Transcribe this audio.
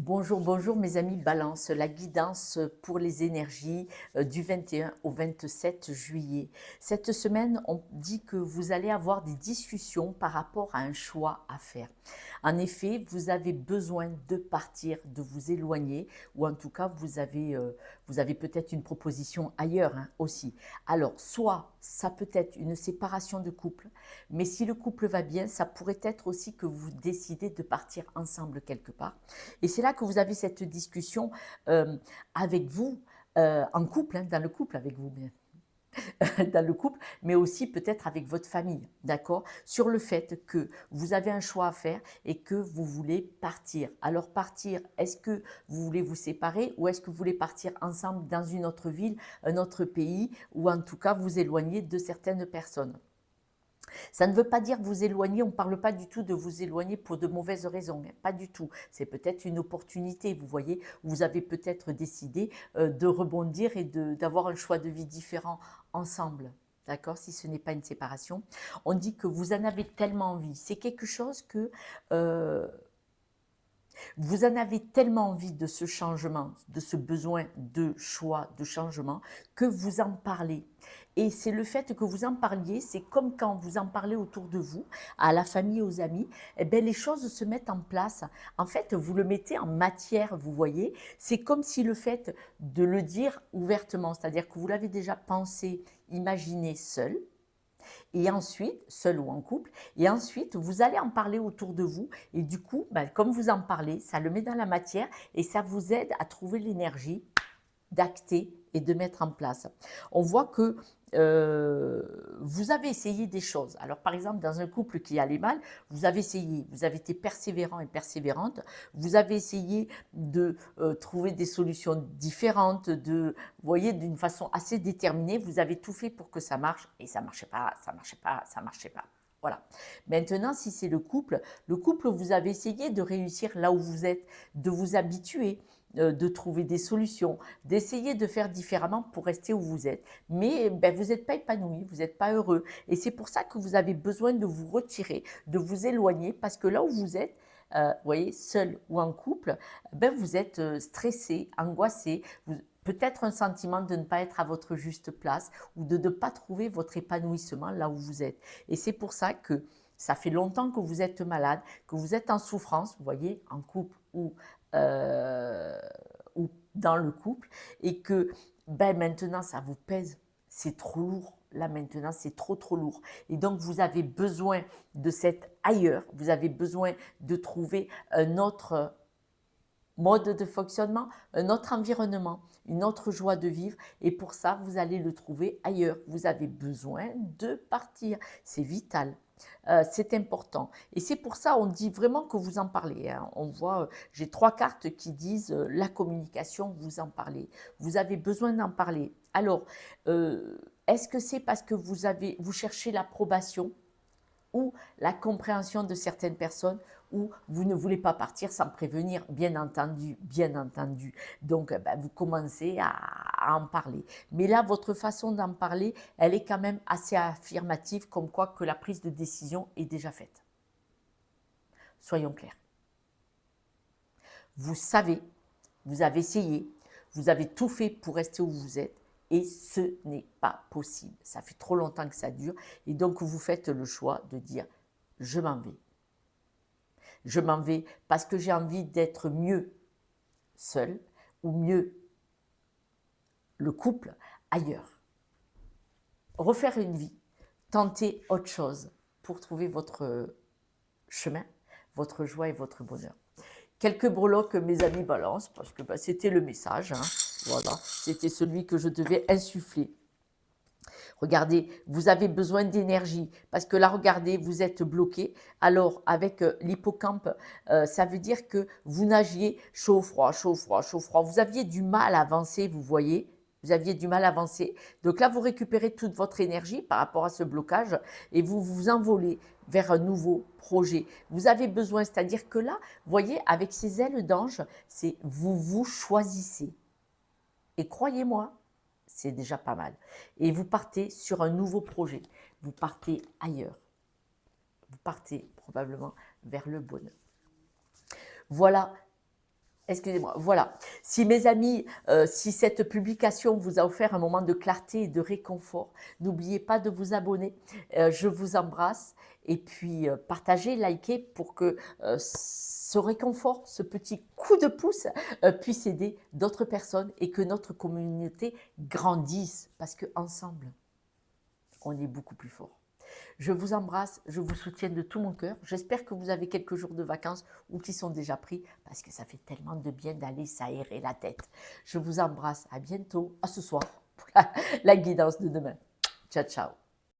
Bonjour, bonjour mes amis Balance, la guidance pour les énergies du 21 au 27 juillet. Cette semaine, on dit que vous allez avoir des discussions par rapport à un choix à faire. En effet, vous avez besoin de partir, de vous éloigner, ou en tout cas, vous avez peut-être une proposition ailleurs aussi. Alors, soit ça peut être une séparation de couple, mais si le couple va bien, ça pourrait être aussi que vous décidez de partir ensemble quelque part. Et c'est là que vous avez cette discussion avec vous, en couple, dans le couple avec vous, bien, dans le couple, mais aussi peut-être avec votre famille, d'accord? Sur le fait que vous avez un choix à faire et que vous voulez partir. Alors partir, est-ce que vous voulez vous séparer ou est-ce que vous voulez partir ensemble dans une autre ville, un autre pays, ou en tout cas vous éloigner de certaines personnes? Ça ne veut pas dire vous éloigner, on ne parle pas du tout de vous éloigner pour de mauvaises raisons, hein, pas du tout. C'est peut-être une opportunité, vous voyez, vous avez peut-être décidé de rebondir et d'avoir un choix de vie différent ensemble. D'accord? Si ce n'est pas une séparation. On dit que vous en avez tellement envie. C'est quelque chose que euh, vous en avez tellement envie de ce changement, de ce besoin de choix, de changement, que vous en parlez. Et c'est le fait que vous en parliez, c'est comme quand vous en parlez autour de vous, à la famille, aux amis, eh bien, les choses se mettent en place. En fait, vous le mettez en matière, vous voyez. C'est comme si le fait de le dire ouvertement, c'est-à-dire que vous l'avez déjà pensé, imaginé seul, et ensuite, seul ou en couple, et ensuite, vous allez en parler autour de vous, et du coup, ben, comme vous en parlez, ça le met dans la matière, et ça vous aide à trouver l'énergie d'acter et de mettre en place. On voit que vous avez essayé des choses. Alors par exemple, dans un couple qui allait mal, vous avez essayé, vous avez été persévérant et persévérante, vous avez essayé de trouver des solutions différentes, vous voyez, d'une façon assez déterminée, vous avez tout fait pour que ça marche et ça marchait pas, ça marchait pas, ça marchait pas. Voilà. Maintenant, si c'est le couple, vous avez essayé de réussir là où vous êtes, de vous habituer, de trouver des solutions, d'essayer de faire différemment pour rester où vous êtes. Mais ben, vous n'êtes pas épanoui, vous n'êtes pas heureux. Et c'est pour ça que vous avez besoin de vous retirer, de vous éloigner, parce que là où vous êtes, vous voyez, seul ou en couple, ben, vous êtes stressé, angoissé, peut-être un sentiment de ne pas être à votre juste place ou de ne pas trouver votre épanouissement là où vous êtes. Et c'est pour ça que ça fait longtemps que vous êtes malade, que vous êtes en souffrance, vous voyez, en couple euh, ou dans le couple, et que ben, maintenant ça vous pèse, c'est trop lourd. Là maintenant, c'est trop trop lourd. Et donc, vous avez besoin de cet ailleurs, vous avez besoin de trouver un autre mode de fonctionnement, un autre environnement, une autre joie de vivre. Et pour ça, vous allez le trouver ailleurs. Vous avez besoin de partir. C'est vital. C'est important. Et c'est pour ça, on dit vraiment que vous en parlez, hein. On voit, j'ai 3 cartes qui disent la communication, vous en parlez. Vous avez besoin d'en parler. Alors, est-ce que c'est parce que vous cherchez l'approbation ou la compréhension de certaines personnes, ou vous ne voulez pas partir sans prévenir, bien entendu, bien entendu. Donc, ben, vous commencez à en parler. Mais là, votre façon d'en parler, elle est quand même assez affirmative, comme quoi que la prise de décision est déjà faite. Soyons clairs. Vous savez, vous avez essayé, vous avez tout fait pour rester où vous êtes, et ce n'est pas possible. Ça fait trop longtemps que ça dure, et donc vous faites le choix de dire, je m'en vais. Je m'en vais parce que j'ai envie d'être mieux seul ou mieux le couple ailleurs. Refaire une vie, tenter autre chose pour trouver votre chemin, votre joie et votre bonheur. Quelques breloques, mes amis, balance, parce que bah, c'était le message. Hein. Voilà, c'était celui que je devais insuffler. Regardez, vous avez besoin d'énergie parce que là, regardez, vous êtes bloqué. Alors, avec l'hippocampe, ça veut dire que vous nagiez chaud, froid, chaud, froid, chaud, froid. Vous aviez du mal à avancer, vous voyez. Vous aviez du mal à avancer. Donc là, vous récupérez toute votre énergie par rapport à ce blocage et vous vous envolez vers un nouveau projet. Vous avez besoin, c'est-à-dire que là, vous voyez, avec ces ailes d'ange, c'est vous vous choisissez. Et croyez-moi, c'est déjà pas mal. Et vous partez sur un nouveau projet. Vous partez ailleurs. Vous partez probablement vers le bonheur. Voilà. Excusez-moi, voilà. Si mes amis, si cette publication vous a offert un moment de clarté et de réconfort, n'oubliez pas de vous abonner. Je vous embrasse et puis partagez, likez pour que ce réconfort, ce petit coup de pouce puisse aider d'autres personnes et que notre communauté grandisse parce qu'ensemble, on est beaucoup plus fort. Je vous embrasse, je vous soutiens de tout mon cœur. J'espère que vous avez quelques jours de vacances ou qui sont déjà pris parce que ça fait tellement de bien d'aller s'aérer la tête. Je vous embrasse, à bientôt, à ce soir pour la guidance de demain. Ciao, ciao.